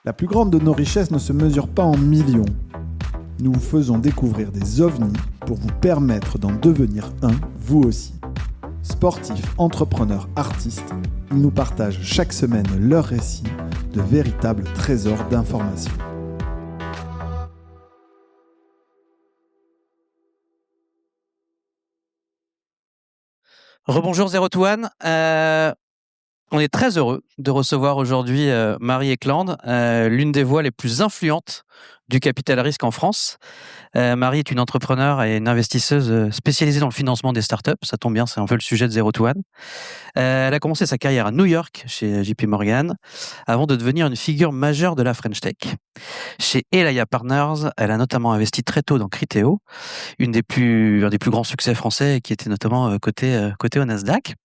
La plus grande de nos richesses ne se mesure pas en millions. Nous vous faisons découvrir des ovnis pour vous permettre d'en devenir un, vous aussi. Sportifs, entrepreneurs, artistes, ils nous partagent chaque semaine leurs récits de véritables trésors d'informations. Rebonjour Zero to One. On est très heureux de recevoir aujourd'hui Marie Eklund, l'une des voix les plus influentes du capital risque en France. Marie est une entrepreneure et une investisseuse spécialisée dans le financement des startups. Ça tombe bien, c'est un peu le sujet de Zero to One. Elle a commencé sa carrière à New York chez JP Morgan avant de devenir une figure majeure de la French Tech. Chez Elia Partners, elle a notamment investi très tôt dans Criteo, un des plus grands succès français qui était notamment coté au Nasdaq.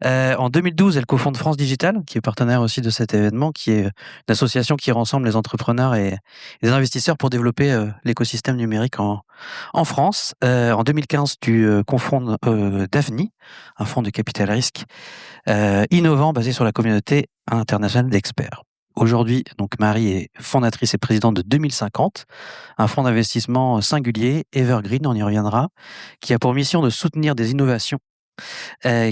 En 2012, elle cofonde France Digital, qui est partenaire aussi de cet événement, qui est une association qui rassemble les entrepreneurs et les investisseurs pour développer l'écosystème numérique en France. En 2015, tu cofondes Daphni, un fonds de capital risque innovant basé sur la communauté internationale d'experts. Aujourd'hui, donc Marie est fondatrice et présidente de 2050, un fonds d'investissement singulier, evergreen, on y reviendra, qui a pour mission de soutenir des innovations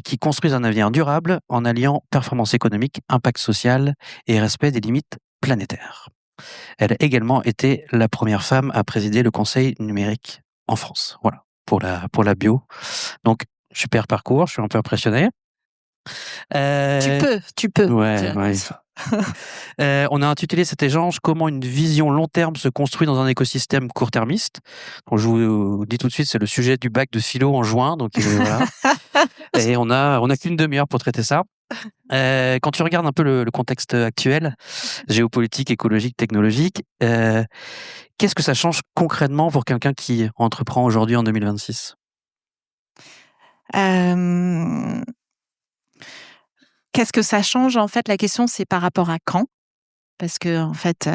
qui construisent un avenir durable en alliant performance économique, impact social et respect des limites planétaires. Elle a également été la première femme à présider le Conseil numérique en France. Voilà, pour la bio. Donc, super parcours, je suis un peu impressionné. Tu peux. Ouais. On a intitulé cet échange « Comment une vision long terme se construit dans un écosystème court-termiste ». Donc, je vous dis tout de suite, c'est le sujet du bac de philo en juin. Donc, voilà. Et on a qu'une demi-heure pour traiter ça. Quand tu regardes un peu le contexte actuel, géopolitique, écologique, technologique, qu'est-ce que ça change concrètement pour quelqu'un qui entreprend aujourd'hui en 2026 ? Qu'est-ce que ça change ? En fait, la question, c'est par rapport à quand ? Parce que, en fait,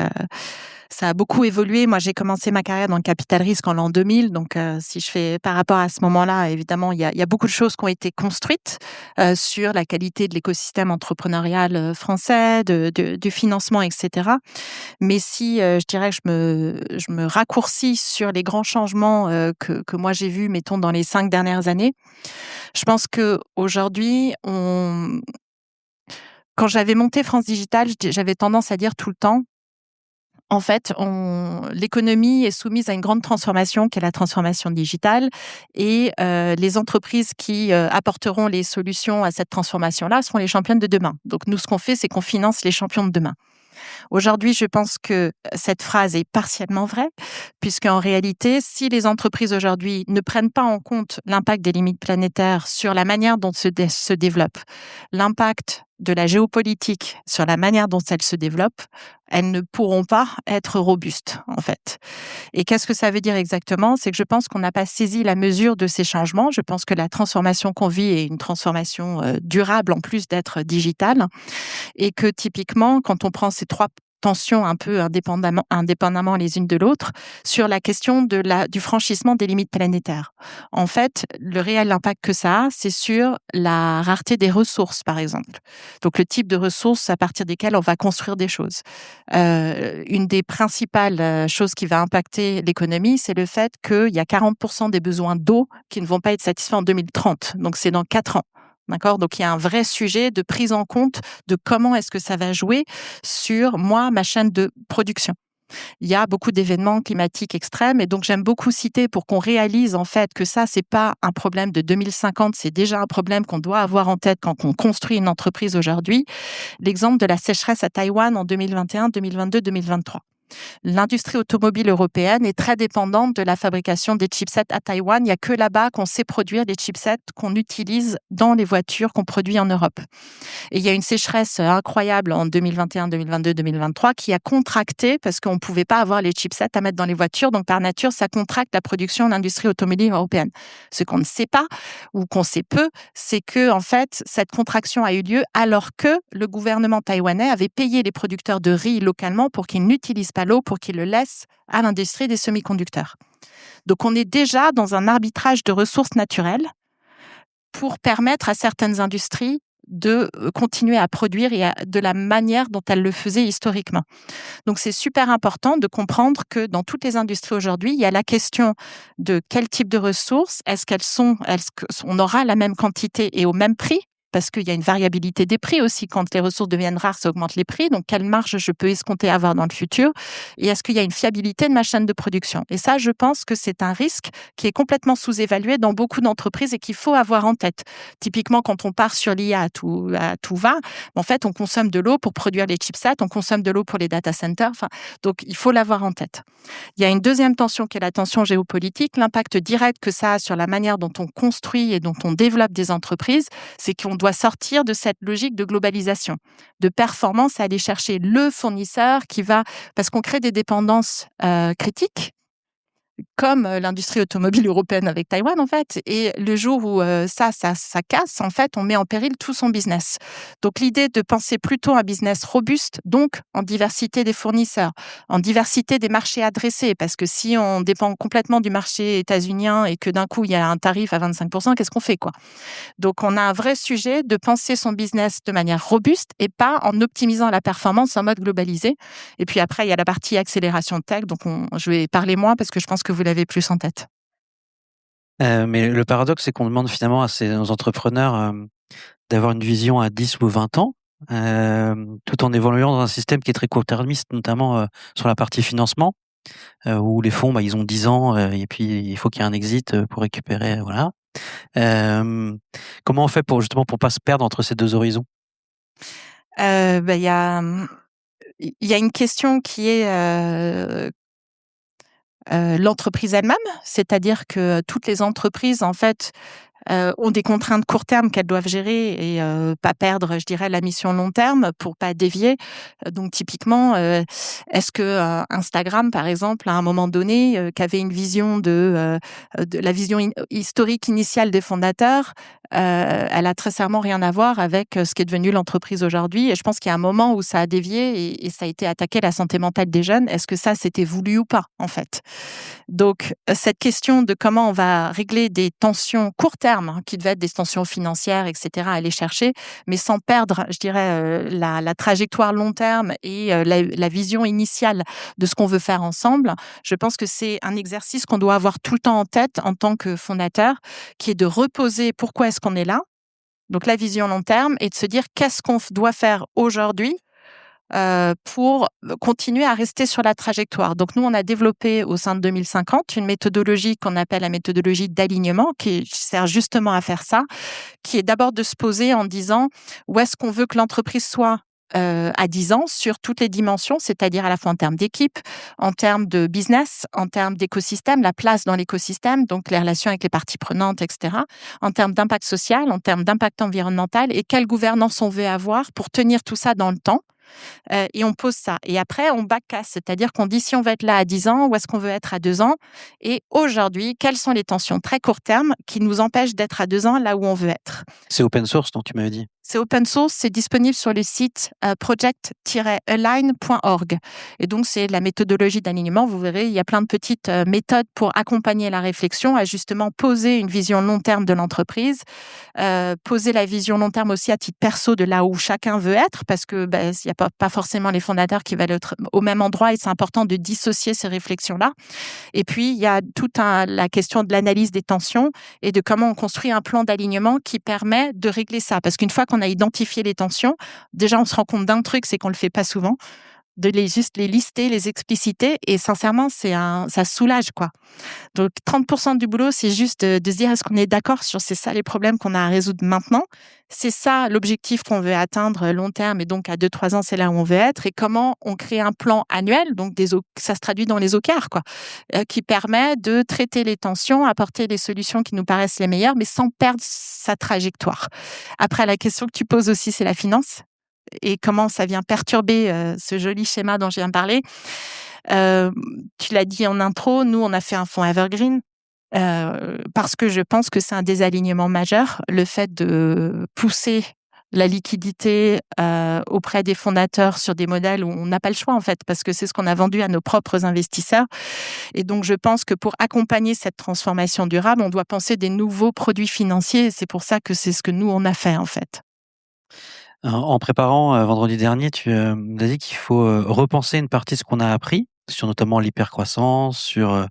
ça a beaucoup évolué. Moi, j'ai commencé ma carrière dans le capital risque en l'an 2000. Donc, si je fais par rapport à ce moment-là, évidemment, il y a beaucoup de choses qui ont été construites sur la qualité de l'écosystème entrepreneurial français, du financement, etc. Mais si je dirais que je me raccourcis sur les grands changements que moi j'ai vus, mettons, dans les 5 dernières années, je pense qu'aujourd'hui, quand j'avais monté France Digital, j'avais tendance à dire tout le temps, en fait, l'économie est soumise à une grande transformation qui est la transformation digitale et les entreprises qui apporteront les solutions à cette transformation-là seront les championnes de demain. Donc nous, ce qu'on fait, c'est qu'on finance les champions de demain. Aujourd'hui, je pense que cette phrase est partiellement vraie, puisqu'en réalité, si les entreprises aujourd'hui ne prennent pas en compte l'impact des limites planétaires sur la manière dont se développent, l'impact de la géopolitique sur la manière dont elles se développent, elles ne pourront pas être robustes, en fait. Et qu'est-ce que ça veut dire exactement ? C'est que je pense qu'on n'a pas saisi la mesure de ces changements. Je pense que la transformation qu'on vit est une transformation durable en plus d'être digitale. Et que typiquement, quand on prend ces 3 tensions un peu indépendamment les unes de l'autre, sur la question du franchissement des limites planétaires. En fait, le réel impact que ça a, c'est sur la rareté des ressources, par exemple. Donc, le type de ressources à partir desquelles on va construire des choses. Une des principales choses qui va impacter l'économie, c'est le fait qu'il y a 40% des besoins d'eau qui ne vont pas être satisfaits en 2030. Donc, c'est dans 4 ans. D'accord ? Donc, il y a un vrai sujet de prise en compte de comment est-ce que ça va jouer sur ma chaîne de production. Il y a beaucoup d'événements climatiques extrêmes et donc j'aime beaucoup citer pour qu'on réalise en fait que ça, c'est pas un problème de 2050, c'est déjà un problème qu'on doit avoir en tête quand on construit une entreprise aujourd'hui. L'exemple de la sécheresse à Taïwan en 2021, 2022, 2023. L'industrie automobile européenne est très dépendante de la fabrication des chipsets à Taïwan. Il n'y a que là-bas qu'on sait produire des chipsets qu'on utilise dans les voitures qu'on produit en Europe. Et il y a une sécheresse incroyable en 2021, 2022, 2023 qui a contracté parce qu'on ne pouvait pas avoir les chipsets à mettre dans les voitures. Donc, par nature, ça contracte la production de l'industrie automobile européenne. Ce qu'on ne sait pas ou qu'on sait peu, c'est que, en fait, cette contraction a eu lieu alors que le gouvernement taïwanais avait payé les producteurs de riz localement pour qu'ils n'utilisent pas l'eau, pour qu'ils le laissent à l'industrie des semi-conducteurs. Donc, on est déjà dans un arbitrage de ressources naturelles pour permettre à certaines industries de continuer à produire de la manière dont elles le faisaient historiquement. Donc, c'est super important de comprendre que dans toutes les industries aujourd'hui, il y a la question de quel type de ressources, est-ce qu'on aura la même quantité et au même prix? Parce qu'il y a une variabilité des prix aussi. Quand les ressources deviennent rares, ça augmente les prix. Donc, quelle marge je peux escompter avoir dans le futur? Et est-ce qu'il y a une fiabilité de ma chaîne de production? Et ça, je pense que c'est un risque qui est complètement sous-évalué dans beaucoup d'entreprises et qu'il faut avoir en tête. Typiquement, quand on part sur l'IA à tout va, en fait, on consomme de l'eau pour produire les chipsets, on consomme de l'eau pour les data centers. Donc, il faut l'avoir en tête. Il y a une deuxième tension qui est la tension géopolitique. L'impact direct que ça a sur la manière dont on construit et dont on développe des entreprises, c'est qu'on doit sortir de cette logique de globalisation, de performance, à aller chercher le fournisseur qui va... Parce qu'on crée des dépendances critiques, comme l'industrie automobile européenne avec Taïwan, en fait. Et le jour où ça casse, en fait, on met en péril tout son business. Donc, l'idée de penser plutôt un business robuste, donc en diversité des fournisseurs, en diversité des marchés adressés, parce que si on dépend complètement du marché états-unien et que d'un coup, il y a un tarif à 25%, qu'est-ce qu'on fait, quoi? Donc, on a un vrai sujet de penser son business de manière robuste et pas en optimisant la performance en mode globalisé. Et puis après, il y a la partie accélération tech. Donc, je vais parler moins parce que je pense que vous l'avez plus en tête. Mais le paradoxe, c'est qu'on demande finalement à ces entrepreneurs d'avoir une vision à 10 ou 20 ans, tout en évoluant dans un système qui est très court-termiste, notamment sur la partie financement, où les fonds, ils ont 10 ans, et puis il faut qu'il y ait un exit pour récupérer, voilà. Comment on fait pour pas se perdre entre ces deux horizons? Il y a une question qui est l'entreprise elle-même, c'est-à-dire que toutes les entreprises, en fait, ont des contraintes court terme qu'elles doivent gérer et pas perdre, je dirais, la mission long terme pour pas dévier. Donc typiquement, est-ce que Instagram, par exemple, à un moment donné, qui avait une vision de la vision historique initiale des fondateurs, elle a très certainement rien à voir avec ce qui est devenu l'entreprise aujourd'hui. Et je pense qu'il y a un moment où ça a dévié et ça a été attaqué, la santé mentale des jeunes. Est-ce que ça, c'était voulu ou pas, en fait? Donc, cette question de comment on va régler des tensions court terme, qui devaient être des tensions financières, etc., à aller chercher, mais sans perdre, je dirais, la trajectoire long terme et la vision initiale de ce qu'on veut faire ensemble. Je pense que c'est un exercice qu'on doit avoir tout le temps en tête en tant que fondateur, qui est de reposer pourquoi est-ce qu'on est là, donc la vision long terme, et de se dire qu'est-ce qu'on doit faire aujourd'hui pour continuer à rester sur la trajectoire. Donc nous, on a développé au sein de 2050 une méthodologie qu'on appelle la méthodologie d'alignement, qui sert justement à faire ça, qui est d'abord de se poser en disant où est-ce qu'on veut que l'entreprise soit à 10 ans sur toutes les dimensions, c'est-à-dire à la fois en termes d'équipe, en termes de business, en termes d'écosystème, la place dans l'écosystème, donc les relations avec les parties prenantes, etc., en termes d'impact social, en termes d'impact environnemental, et quelle gouvernance on veut avoir pour tenir tout ça dans le temps. Et on pose ça. Et après, on backcast, c'est-à-dire qu'on dit si on veut être là à 10 ans, où est-ce qu'on veut être à 2 ans? Et aujourd'hui, quelles sont les tensions très court terme qui nous empêchent d'être à 2 ans là où on veut être? C'est open source, dont tu m'avais dit. C'est open source, c'est disponible sur le site project-align.org. Et donc, c'est la méthodologie d'alignement. Vous verrez, il y a plein de petites méthodes pour accompagner la réflexion à justement poser une vision long terme de l'entreprise, poser la vision long terme aussi à titre perso de là où chacun veut être, parce que il n'y a pas forcément les fondateurs qui veulent être au même endroit et c'est important de dissocier ces réflexions-là. Et puis, il y a la question de l'analyse des tensions et de comment on construit un plan d'alignement qui permet de régler ça. Parce qu'une fois qu'on a identifié les tensions, déjà, on se rend compte d'un truc, c'est qu'on le fait pas souvent, de juste les lister, les expliciter. Et sincèrement, ça soulage, quoi. Donc, 30% du boulot, c'est juste de se dire, est-ce qu'on est d'accord sur c'est ça les problèmes qu'on a à résoudre maintenant? C'est ça l'objectif qu'on veut atteindre long terme, et donc à 2-3 ans, c'est là où on veut être. Et comment on crée un plan annuel, donc ça se traduit dans les OKR, quoi, qui permet de traiter les tensions, apporter les solutions qui nous paraissent les meilleures, mais sans perdre sa trajectoire. Après, la question que tu poses aussi, c'est la finance et comment ça vient perturber ce joli schéma dont je viens de parler. Tu l'as dit en intro, nous, on a fait un fonds Evergreen parce que je pense que c'est un désalignement majeur, le fait de pousser la liquidité auprès des fondateurs sur des modèles où on n'a pas le choix, en fait, parce que c'est ce qu'on a vendu à nos propres investisseurs. Et donc, je pense que pour accompagner cette transformation durable, on doit penser des nouveaux produits financiers. Et c'est pour ça que c'est ce que nous, on a fait, en fait. En préparant vendredi dernier, tu m'as dit qu'il faut repenser une partie de ce qu'on a appris sur notamment l'hypercroissance, sur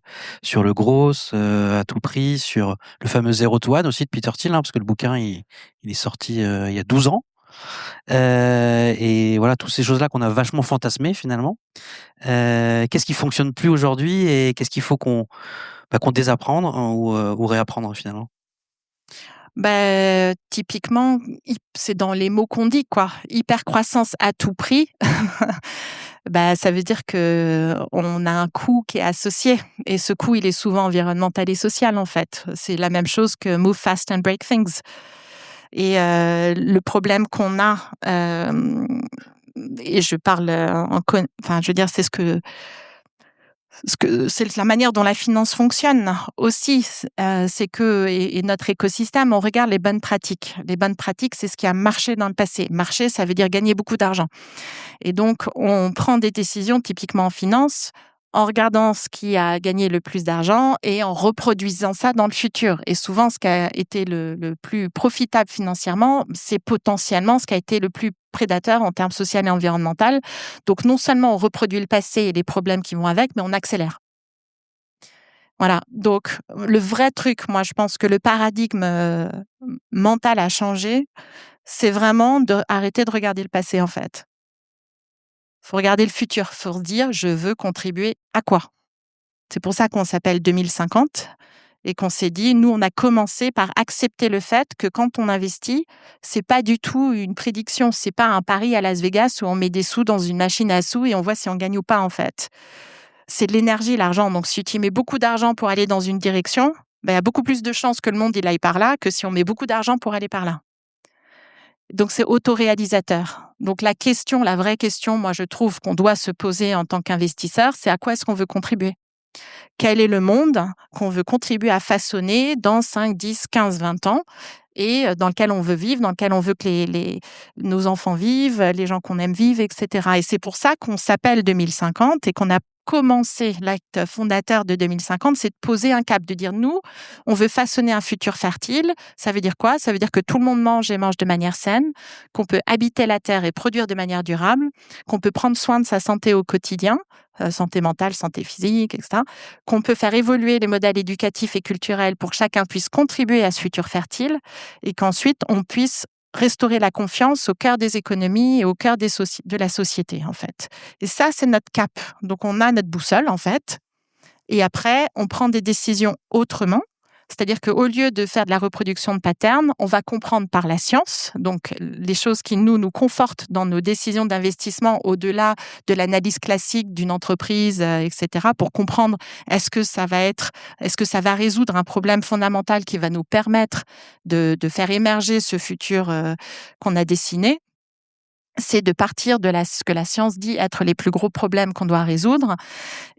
le growth à tout prix, sur le fameux Zero to One aussi de Peter Thiel, parce que le bouquin il est sorti il y a 12 ans. Et voilà, toutes ces choses-là qu'on a vachement fantasmées finalement. Qu'est-ce qui fonctionne plus aujourd'hui et qu'est-ce qu'il faut qu'on désapprendre ou réapprendre finalement? Typiquement, c'est dans les mots qu'on dit, quoi. Hypercroissance à tout prix. Ça veut dire que on a un coût qui est associé et ce coût, il est souvent environnemental et social, en fait. C'est la même chose que move fast and break things. Et le problème qu'on a, et je parle je veux dire, c'est la manière dont la finance fonctionne aussi, c'est que et notre écosystème, on regarde les bonnes pratiques. Les bonnes pratiques, c'est ce qui a marché dans le passé. Marcher, ça veut dire gagner beaucoup d'argent. Et donc, on prend des décisions typiquement en finance en regardant ce qui a gagné le plus d'argent et en reproduisant ça dans le futur. Et souvent, ce qui a été le plus profitable financièrement, c'est potentiellement ce qui a été le plus prédateur en termes social et environnemental. Donc, non seulement on reproduit le passé et les problèmes qui vont avec, mais on accélère. Voilà. Donc, le vrai truc, moi, je pense que le paradigme mental a changé, c'est vraiment d'arrêter de regarder le passé, en fait. Faut regarder le futur. Faut se dire, je veux contribuer à quoi? C'est pour ça qu'on s'appelle 2050 et qu'on s'est dit, nous, on a commencé par accepter le fait que quand on investit, c'est pas du tout une prédiction. C'est pas un pari à Las Vegas où on met des sous dans une machine à sous et on voit si on gagne ou pas, en fait. C'est de l'énergie, l'argent. Donc, si tu mets beaucoup d'argent pour aller dans une direction, il y a beaucoup plus de chances que le monde il aille par là que si on met beaucoup d'argent pour aller par là. Donc, c'est autoréalisateur. Donc, la vraie question, moi, je trouve qu'on doit se poser en tant qu'investisseur, c'est à quoi est-ce qu'on veut contribuer? Quel est le monde qu'on veut contribuer à façonner dans 5, 10, 15, 20 ans et dans lequel on veut vivre, dans lequel on veut que nos enfants vivent, les gens qu'on aime vivent, etc. Et c'est pour ça qu'on s'appelle 2050 et qu'on a commencé l'acte fondateur de 2050, c'est de poser un cap, de dire nous, on veut façonner un futur fertile. Ça veut dire quoi? Ça veut dire que tout le monde mange et mange de manière saine, qu'on peut habiter la terre et produire de manière durable, qu'on peut prendre soin de sa santé au quotidien, santé mentale, santé physique, etc., qu'on peut faire évoluer les modèles éducatifs et culturels pour que chacun puisse contribuer à ce futur fertile et qu'ensuite on puisse restaurer la confiance au cœur des économies et au cœur de la société, en fait. Et ça, c'est notre cap. Donc, on a notre boussole, en fait. Et après, on prend des décisions autrement. C'est-à-dire qu'au lieu de faire de la reproduction de patterns, on va comprendre par la science, donc les choses qui nous confortent dans nos décisions d'investissement au-delà de l'analyse classique d'une entreprise, etc., pour comprendre est-ce que ça va résoudre un problème fondamental qui va nous permettre de faire émerger ce futur qu'on a dessiné. C'est de partir de ce que la science dit être les plus gros problèmes qu'on doit résoudre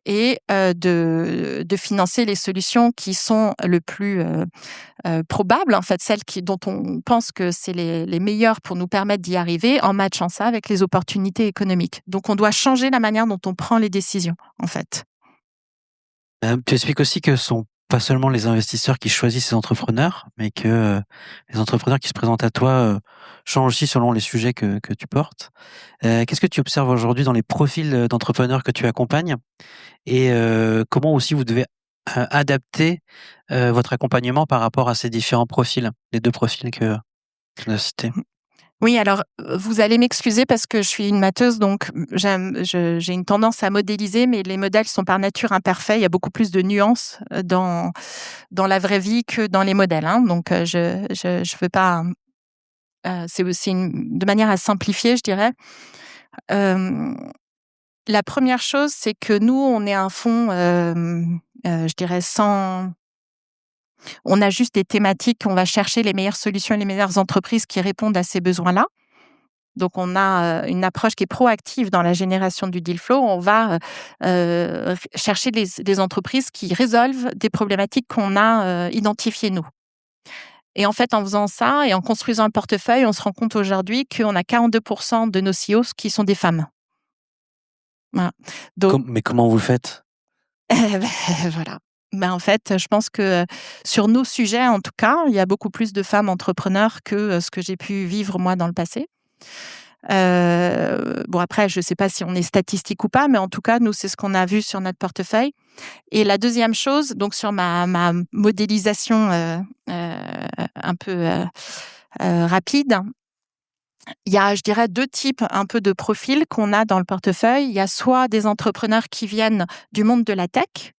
et de financer les solutions qui sont le plus probables, en fait, celles dont on pense que c'est les meilleures pour nous permettre d'y arriver en matchant ça avec les opportunités économiques. Donc, on doit changer la manière dont on prend les décisions, en fait. Tu expliques aussi que ce sont pas seulement les investisseurs qui choisissent ces entrepreneurs, mais que les entrepreneurs qui se présentent à toi changent aussi selon les sujets que tu portes. Qu'est-ce que tu observes aujourd'hui dans les profils d'entrepreneurs que tu accompagnes et comment aussi vous devez adapter votre accompagnement par rapport à ces différents profils, les deux profils que tu as cités? Oui, alors, vous allez m'excuser parce que je suis une matheuse, donc j'ai une tendance à modéliser, mais les modèles sont par nature imparfaits. Il y a beaucoup plus de nuances dans la vraie vie que dans les modèles, hein. Donc, je veux pas... c'est aussi de manière à simplifier, je dirais. La première chose, c'est que nous, on est un fonds, je dirais, on a juste des thématiques, on va chercher les meilleures solutions et les meilleures entreprises qui répondent à ces besoins-là. Donc, on a une approche qui est proactive dans la génération du deal flow. On va chercher des entreprises qui résolvent des problématiques qu'on a identifiées, nous. Et en fait, en faisant ça et en construisant un portefeuille, on se rend compte aujourd'hui qu'on a 42% de nos CEOs qui sont des femmes. Voilà. Donc, Mais comment vous le faites? voilà. En fait, je pense que sur nos sujets, en tout cas, il y a beaucoup plus de femmes entrepreneurs que ce que j'ai pu vivre moi dans le passé. Après, je ne sais pas si on est statistique ou pas, mais en tout cas, nous, c'est ce qu'on a vu sur notre portefeuille. Et la deuxième chose, donc sur ma modélisation un peu rapide, il y a, je dirais, 2 types un peu de profils qu'on a dans le portefeuille. Il y a soit des entrepreneurs qui viennent du monde de la tech,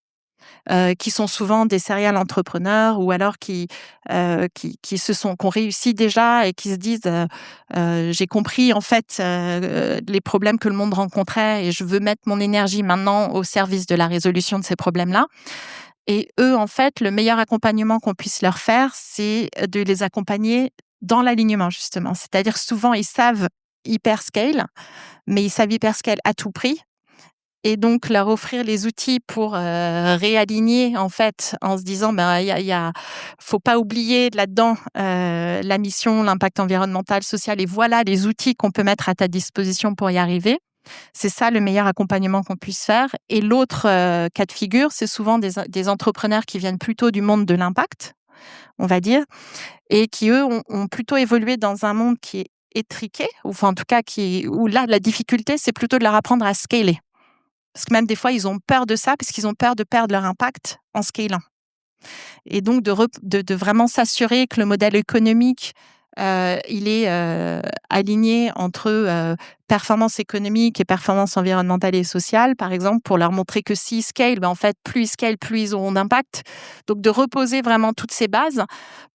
qui sont souvent des serial entrepreneurs ou alors qui ont réussi déjà et qui se disent j'ai compris en fait les problèmes que le monde rencontrait et je veux mettre mon énergie maintenant au service de la résolution de ces problèmes-là. Et eux, en fait, le meilleur accompagnement qu'on puisse leur faire, c'est de les accompagner dans l'alignement, justement. C'est-à-dire, souvent, ils savent hyperscale, mais ils savent hyperscale à tout prix. Et donc, leur offrir les outils pour réaligner, en fait, en se disant, faut pas oublier là-dedans la mission, l'impact environnemental, social, et voilà les outils qu'on peut mettre à ta disposition pour y arriver. C'est ça le meilleur accompagnement qu'on puisse faire. Et l'autre cas de figure, c'est souvent des entrepreneurs qui viennent plutôt du monde de l'impact, on va dire, et qui, eux, ont plutôt évolué dans un monde qui est étriqué, ou enfin, en tout cas, où là, la difficulté, c'est plutôt de leur apprendre à scaler. Parce que même des fois, ils ont peur de ça, parce qu'ils ont peur de perdre leur impact en scalant. Et donc, de vraiment s'assurer que le modèle économique, il est aligné entre performance économique et performance environnementale et sociale, par exemple, pour leur montrer que s'ils scalent, en fait, plus ils scalent, plus ils auront d'impact. Donc, de reposer vraiment toutes ces bases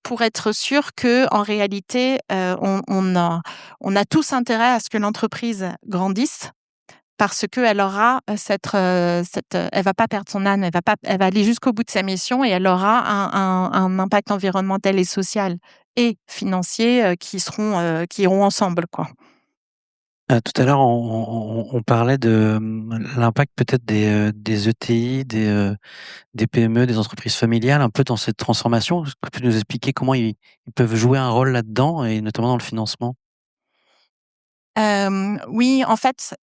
pour être sûr qu'en réalité, on a tous intérêt à ce que l'entreprise grandisse, parce qu'elle aura elle va pas perdre son âne, elle va aller jusqu'au bout de sa mission et elle aura un impact environnemental et social et financier qui iront ensemble, quoi. Tout à l'heure, on parlait de l'impact peut-être des ETI, des PME, des entreprises familiales, un peu dans cette transformation. Est-ce que tu peux nous expliquer comment ils peuvent jouer un rôle là-dedans et notamment dans le financement? Oui, en fait,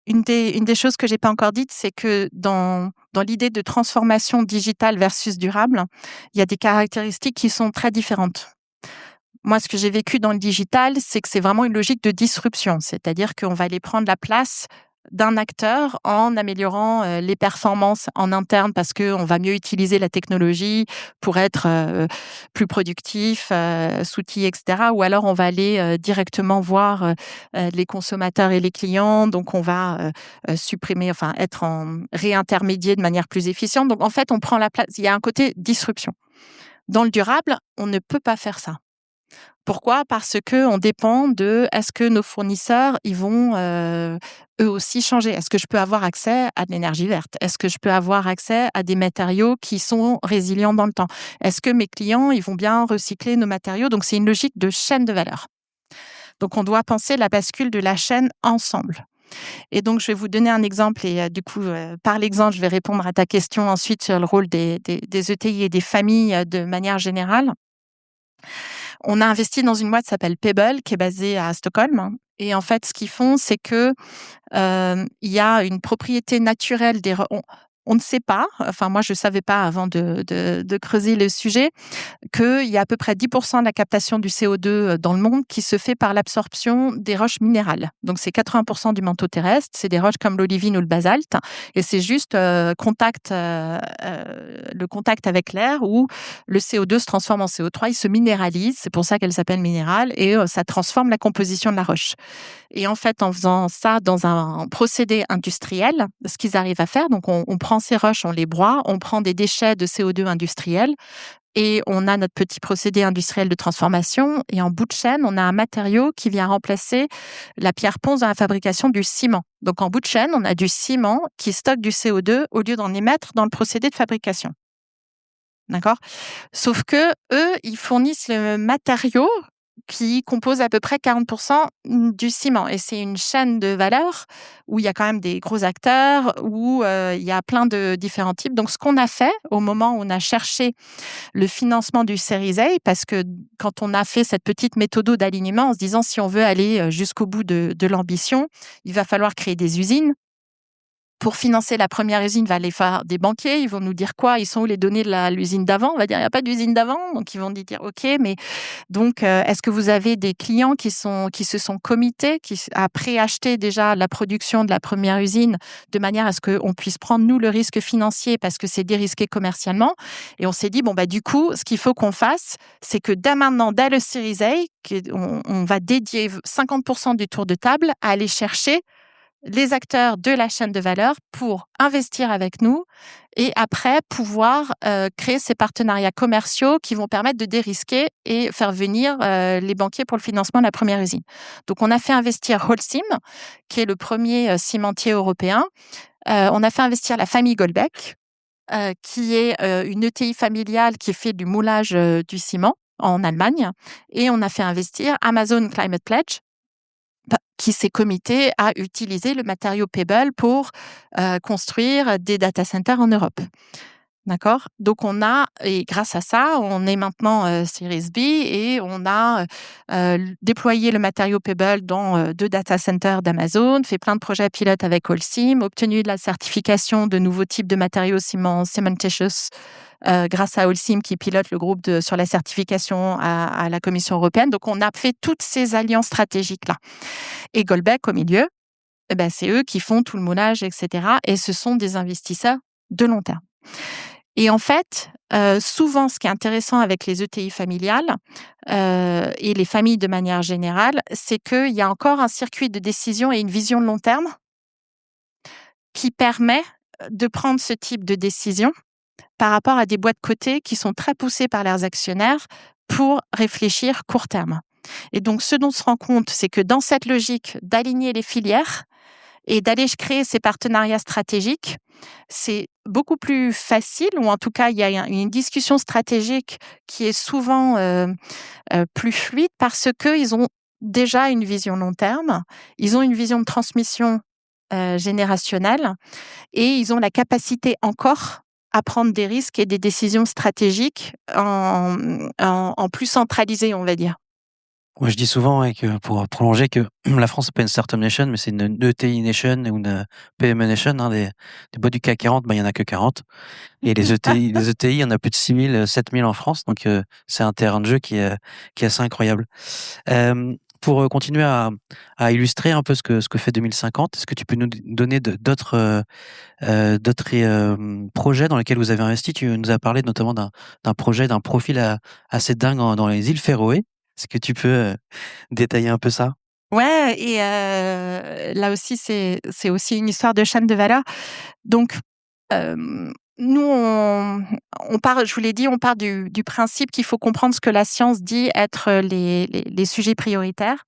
une des choses que j'ai pas encore dites, c'est que dans l'idée de transformation digitale versus durable, il y a des caractéristiques qui sont très différentes. Moi, ce que j'ai vécu dans le digital, c'est que c'est vraiment une logique de disruption. C'est-à-dire qu'on va aller prendre la place d'un acteur en améliorant les performances en interne parce qu'on va mieux utiliser la technologie pour être plus productif, s'outiller, etc. Ou alors, on va aller directement voir les consommateurs et les clients. Donc, on va supprimer, enfin, être réintermédié de manière plus efficiente. Donc, en fait, on prend la place. Il y a un côté disruption. Dans le durable, on ne peut pas faire ça. Pourquoi ? Parce qu'on dépend de est-ce que nos fournisseurs, ils vont eux aussi changer ? Est-ce que je peux avoir accès à de l'énergie verte ? Est-ce que je peux avoir accès à des matériaux qui sont résilients dans le temps ? Est-ce que mes clients, ils vont bien recycler nos matériaux ? Donc, c'est une logique de chaîne de valeur. Donc, on doit penser la bascule de la chaîne ensemble. Et donc, je vais vous donner un exemple et du coup, par l'exemple, je vais répondre à ta question ensuite sur le rôle des ETI et des familles de manière générale. On a investi dans une boîte qui s'appelle Pebble, qui est basée à Stockholm. Et en fait, ce qu'ils font, c'est que il y a une propriété naturelle des... On ne sait pas, enfin moi je ne savais pas avant de creuser le sujet, qu'il y a à peu près 10% de la captation du CO2 dans le monde qui se fait par l'absorption des roches minérales. Donc c'est 80% du manteau terrestre, c'est des roches comme l'olivine ou le basalte, et c'est juste le contact avec l'air où le CO2 se transforme en CO3, il se minéralise, c'est pour ça qu'elle s'appelle minérale, et ça transforme la composition de la roche. Et en fait, en faisant ça dans un procédé industriel, ce qu'ils arrivent à faire, donc on prend ces roches, on les broie, on prend des déchets de CO2 industriels et on a notre petit procédé industriel de transformation. Et en bout de chaîne, on a un matériau qui vient remplacer la pierre ponce dans la fabrication du ciment. Donc en bout de chaîne, on a du ciment qui stocke du CO2 au lieu d'en émettre dans le procédé de fabrication. D'accord ? Sauf que eux, ils fournissent le matériau qui compose à peu près 40% du ciment. Et c'est une chaîne de valeur où il y a quand même des gros acteurs, où il y a plein de différents types. Donc, ce qu'on a fait au moment où on a cherché le financement du Series A, parce que quand on a fait cette petite méthode d'alignement en se disant si on veut aller jusqu'au bout de l'ambition, il va falloir créer des usines Pour financer la première usine, va aller faire des banquiers. Ils vont nous dire quoi? Ils sont où les données de l'usine d'avant? On va dire, il n'y a pas d'usine d'avant. Donc, ils vont dire, OK, mais donc, est-ce que vous avez des clients qui se sont committés, qui a préacheté déjà la production de la première usine de manière à ce qu'on puisse prendre, nous, le risque financier parce que c'est dérisqué commercialement? Et on s'est dit, du coup, ce qu'il faut qu'on fasse, c'est que dès maintenant, dès le Series A, on va dédier 50% du tour de table à aller chercher les acteurs de la chaîne de valeur pour investir avec nous et après pouvoir créer ces partenariats commerciaux qui vont permettre de dérisquer et faire venir les banquiers pour le financement de la première usine. Donc, on a fait investir Holcim, qui est le premier cimentier européen. On a fait investir la famille Goldbeck, qui est une ETI familiale qui fait du moulage du ciment en Allemagne. Et on a fait investir Amazon Climate Pledge, qui s'est committé à utiliser le matériau Pebble pour construire des data centers en Europe. D'accord? Donc, et grâce à ça, on est maintenant Series B et on a déployé le matériau Pebble dans 2 data centers d'Amazon, fait plein de projets pilotes avec Holcim, obtenu de la certification de nouveaux types de matériaux cementitious grâce à Holcim qui pilote le groupe sur la certification à la Commission européenne. Donc, on a fait toutes ces alliances stratégiques-là. Et Goldbeck, au milieu, c'est eux qui font tout le moulage, etc. Et ce sont des investisseurs de long terme. Et en fait, souvent, ce qui est intéressant avec les ETI familiales et les familles de manière générale, c'est qu'il y a encore un circuit de décision et une vision de long terme qui permet de prendre ce type de décision par rapport à des boîtes cotées qui sont très poussées par leurs actionnaires pour réfléchir court terme. Et donc, ce dont on se rend compte, c'est que dans cette logique d'aligner les filières et d'aller créer ces partenariats stratégiques, c'est beaucoup plus facile, ou en tout cas, il y a une discussion stratégique qui est souvent plus fluide parce qu'ils ont déjà une vision long terme, ils ont une vision de transmission générationnelle et ils ont la capacité encore à prendre des risques et des décisions stratégiques en plus centralisées, on va dire. Moi, je dis souvent, que pour prolonger, que la France, c'est pas une startup nation, mais c'est une ETI nation ou une PME nation. Des boîtes du CAC 40, il y en a que 40. Et les ETI, il y en a plus de 6 000, 7 000 en France. Donc, c'est un terrain de jeu qui est assez incroyable. Pour continuer à illustrer un peu ce que fait 2050, est-ce que tu peux nous donner d'autres projets dans lesquels vous avez investi? Tu nous as parlé notamment d'un projet, d'un profil assez dingue dans les îles Féroé. Est-ce que tu peux détailler un peu ça? Ouais, et là aussi, c'est aussi une histoire de chaîne de valeur. Donc, nous, on part, je vous l'ai dit, on part du principe qu'il faut comprendre ce que la science dit être les sujets prioritaires.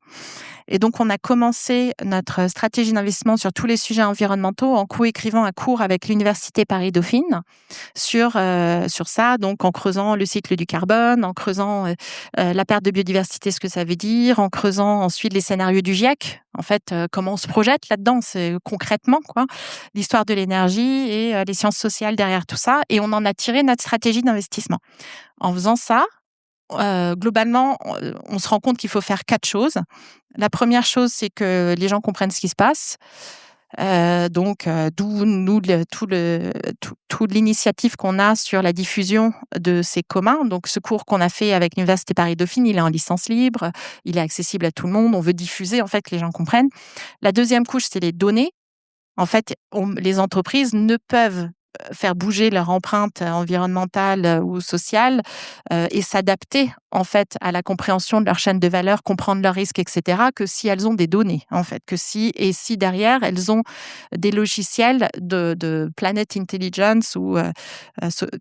Et donc, on a commencé notre stratégie d'investissement sur tous les sujets environnementaux en co-écrivant un cours avec l'Université Paris-Dauphine sur ça, donc en creusant le cycle du carbone, en creusant la perte de biodiversité, ce que ça veut dire, en creusant ensuite les scénarios du GIEC. En fait, comment on se projette là-dedans, c'est concrètement l'histoire de l'énergie et les sciences sociales derrière tout ça. Et on en a tiré notre stratégie d'investissement. En faisant ça, globalement, on se rend compte qu'il faut faire 4 choses. La première chose, c'est que les gens comprennent ce qui se passe. D'où nous toute l'initiative qu'on a sur la diffusion de ces communs. Donc, ce cours qu'on a fait avec l'Université Paris-Dauphine, il est en licence libre, il est accessible à tout le monde. On veut diffuser, en fait, que les gens comprennent. La deuxième couche, c'est les données. En fait, les entreprises ne peuvent faire bouger leur empreinte environnementale ou sociale et s'adapter en fait à la compréhension de leur chaîne de valeur, comprendre leurs risques, etc. que si elles ont des données en fait, si derrière elles ont des logiciels de Planet Intelligence ou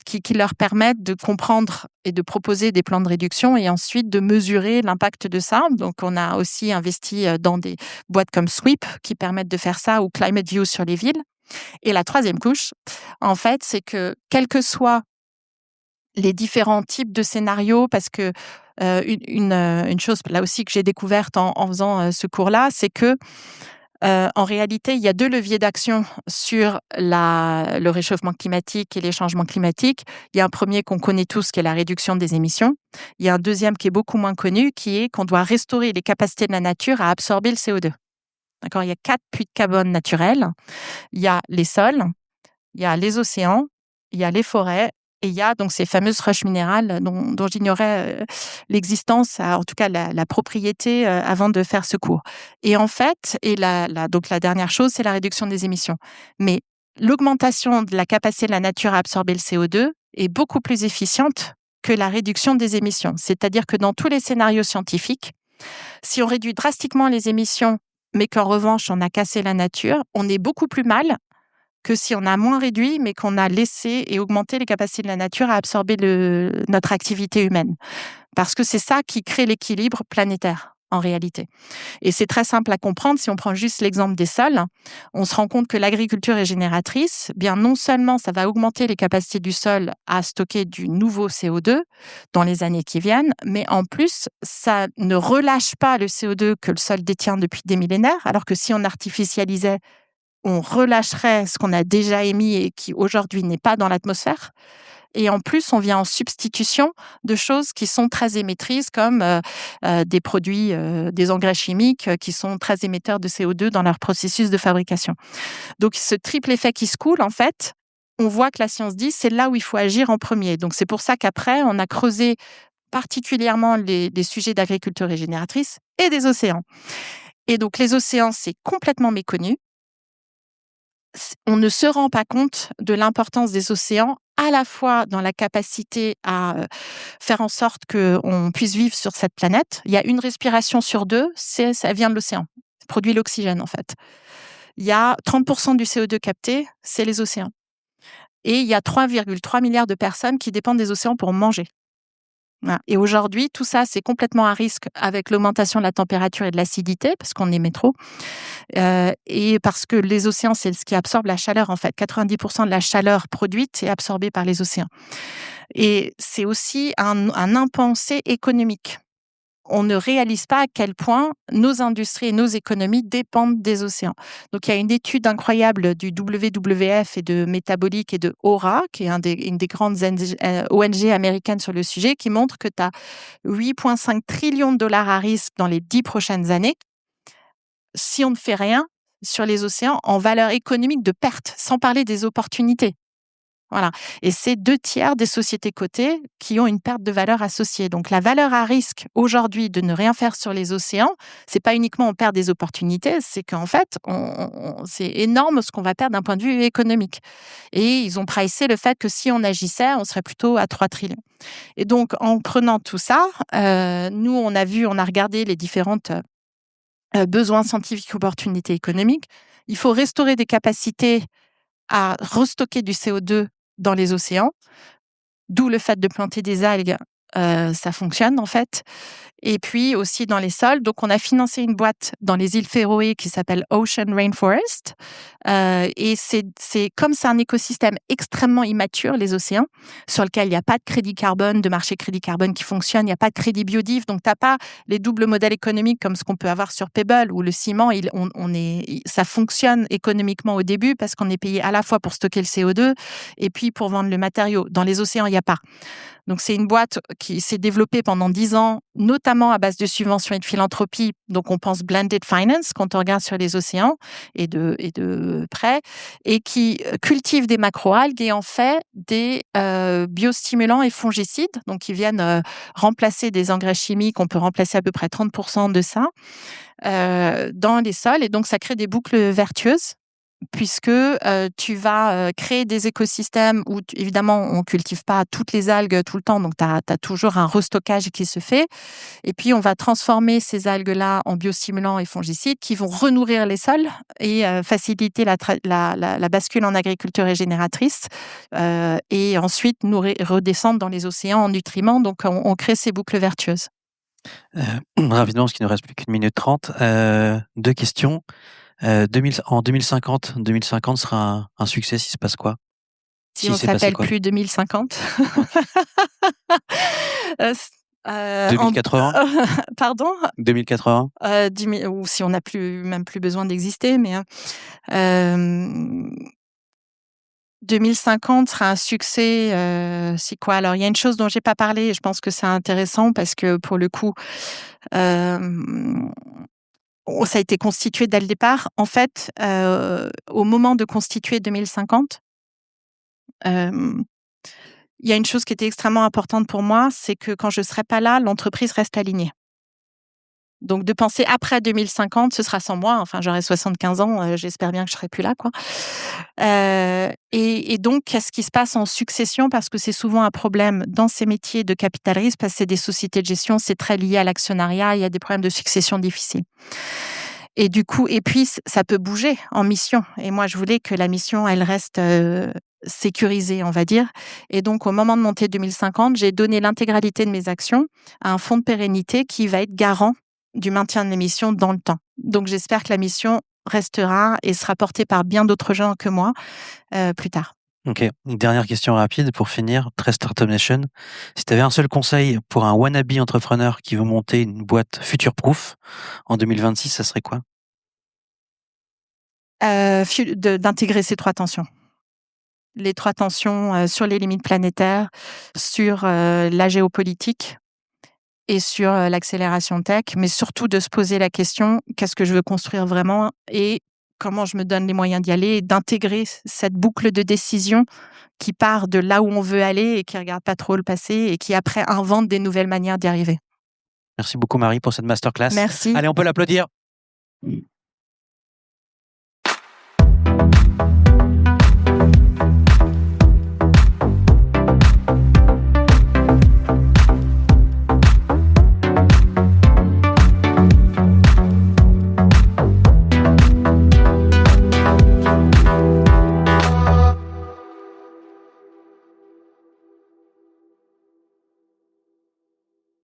qui leur permettent de comprendre et de proposer des plans de réduction et ensuite de mesurer l'impact de ça. Donc on a aussi investi dans des boîtes comme Sweep qui permettent de faire ça ou Climate View sur les villes. Et la troisième couche, en fait, c'est que quels que soient les différents types de scénarios, parce que une chose là aussi que j'ai découverte en faisant ce cours-là, c'est que en réalité, il y a 2 leviers d'action sur le réchauffement climatique et les changements climatiques. Il y a un premier qu'on connaît tous, qui est la réduction des émissions. Il y a un deuxième qui est beaucoup moins connu, qui est qu'on doit restaurer les capacités de la nature à absorber le CO2. D'accord ? Il y a 4 puits de carbone naturels. Il y a les sols, il y a les océans, il y a les forêts et il y a donc ces fameuses roches minérales dont j'ignorais l'existence, en tout cas la propriété avant de faire ce cours. Et en fait, donc la dernière chose, c'est la réduction des émissions. Mais l'augmentation de la capacité de la nature à absorber le CO2 est beaucoup plus efficiente que la réduction des émissions. C'est-à-dire que dans tous les scénarios scientifiques, si on réduit drastiquement les émissions, mais qu'en revanche on a cassé la nature, on est beaucoup plus mal que si on a moins réduit, mais qu'on a laissé et augmenté les capacités de la nature à absorber notre activité humaine. Parce que c'est ça qui crée l'équilibre planétaire, en réalité. Et c'est très simple à comprendre. Si on prend juste l'exemple des sols, on se rend compte que l'agriculture régénératrice, bien non seulement ça va augmenter les capacités du sol à stocker du nouveau CO2 dans les années qui viennent, mais en plus, ça ne relâche pas le CO2 que le sol détient depuis des millénaires, alors que si on artificialisait, on relâcherait ce qu'on a déjà émis et qui aujourd'hui n'est pas dans l'atmosphère. Et en plus, on vient en substitution de choses qui sont très émettrices, comme des produits, des engrais chimiques qui sont très émetteurs de CO2 dans leur processus de fabrication. Donc, ce triple effet qui se coule, en fait, on voit que la science dit c'est là où il faut agir en premier. Donc, c'est pour ça qu'après, on a creusé particulièrement les sujets d'agriculture régénératrice et des océans. Et donc, les océans, c'est complètement méconnu. On ne se rend pas compte de l'importance des océans, à la fois dans la capacité à faire en sorte qu'on puisse vivre sur cette planète. Il y a une respiration sur 2, ça vient de l'océan. Ça produit l'oxygène, en fait. Il y a 30% du CO2 capté, c'est les océans. Et il y a 3,3 milliards de personnes qui dépendent des océans pour manger. Voilà. Et aujourd'hui, tout ça, c'est complètement à risque avec l'augmentation de la température et de l'acidité, parce qu'on émet trop. Et parce que les océans, c'est ce qui absorbe la chaleur, en fait. 90% de la chaleur produite est absorbée par les océans. Et c'est aussi un impensé économique. On ne réalise pas à quel point nos industries et nos économies dépendent des océans. Donc, il y a une étude incroyable du WWF et de Métabolique et de Aura, qui est une des grandes ONG américaines sur le sujet, qui montre que tu as 8,5 trillions de dollars à risque dans les 10 prochaines années si on ne fait rien sur les océans en valeur économique de perte, sans parler des opportunités. Voilà. Et c'est 2/3 des sociétés cotées qui ont une perte de valeur associée. Donc, la valeur à risque aujourd'hui de ne rien faire sur les océans, c'est pas uniquement on perd des opportunités, c'est qu'en fait, c'est énorme ce qu'on va perdre d'un point de vue économique. Et ils ont pricé le fait que si on agissait, on serait plutôt à 3 trillions. Et donc, en prenant tout ça, nous, on a regardé les différentes besoins scientifiques, opportunités économiques. Il faut restaurer des capacités à restocker du CO2 dans les océans, d'où le fait de planter des algues, ça fonctionne en fait. Et puis aussi dans les sols. Donc, on a financé une boîte dans les îles Féroé qui s'appelle Ocean Rainforest. Et comme c'est un écosystème extrêmement immature, les océans, sur lequel il n'y a pas de crédit carbone, de marché crédit carbone qui fonctionne, il n'y a pas de crédit biodiff, donc tu n'as pas les doubles modèles économiques comme ce qu'on peut avoir sur Pebble, où le ciment, ça fonctionne économiquement au début parce qu'on est payé à la fois pour stocker le CO2 et puis pour vendre le matériau. Dans les océans, il n'y a pas. Donc, c'est une boîte qui s'est développée pendant 10 ans, notamment à base de subventions et de philanthropie. Donc, on pense blended finance quand on regarde sur les océans et de près, et qui cultive des macroalgues et en fait des biostimulants et fongicides, donc qui viennent remplacer des engrais chimiques. On peut remplacer à peu près 30% de ça dans les sols. Et donc, ça crée des boucles vertueuses, puisque tu vas créer des écosystèmes où, évidemment, on ne cultive pas toutes les algues tout le temps, donc tu as toujours un restockage qui se fait. Et puis, on va transformer ces algues-là en biostimulants et fongicides qui vont renourrir les sols et faciliter la bascule en agriculture régénératrice et ensuite redescendre dans les océans en nutriments. Donc, on crée ces boucles vertueuses. Rapidement, parce qu'il ne nous reste plus qu'1 minute 30. 2 questions. En 2050 sera un succès s'il se passe quoi? Si on s'appelle plus 2050. 2080. Pardon? 2080. Ou si on n'a même plus besoin d'exister, mais 2050 sera un succès. C'est quoi? Alors, il y a une chose dont j'ai pas parlé et je pense que c'est intéressant parce que pour le coup, ça a été constitué dès le départ. En fait, au moment de constituer 2050, il y a une chose qui était extrêmement importante pour moi, c'est que quand je ne serai pas là, l'entreprise reste alignée. Donc, de penser après 2050, ce sera sans moi. Enfin, j'aurai 75 ans, j'espère bien que je ne serai plus là, quoi. Et donc, qu'est-ce qui se passe en succession? Parce que c'est souvent un problème dans ces métiers de capital risque, parce que c'est des sociétés de gestion, c'est très lié à l'actionnariat, il y a des problèmes de succession difficiles. Et du coup, et puis, ça peut bouger en mission. Et moi, je voulais que la mission, elle reste sécurisée, on va dire. Et donc, au moment de monter 2050, j'ai donné l'intégralité de mes actions à un fonds de pérennité qui va être garant du maintien de l'émission dans le temps. Donc, j'espère que la mission restera et sera portée par bien d'autres gens que moi plus tard. Ok, une dernière question rapide pour finir, très Startup Nation. Si tu avais un seul conseil pour un wannabe entrepreneur qui veut monter une boîte future-proof en 2026, ça serait quoi? D'intégrer ces 3 tensions. Les 3 tensions sur les limites planétaires, sur la géopolitique et sur l'accélération tech, mais surtout de se poser la question: qu'est-ce que je veux construire vraiment et comment je me donne les moyens d'y aller, et d'intégrer cette boucle de décision qui part de là où on veut aller et qui regarde pas trop le passé et qui après invente des nouvelles manières d'y arriver. Merci beaucoup Marie pour cette masterclass. Merci. Allez, on peut l'applaudir.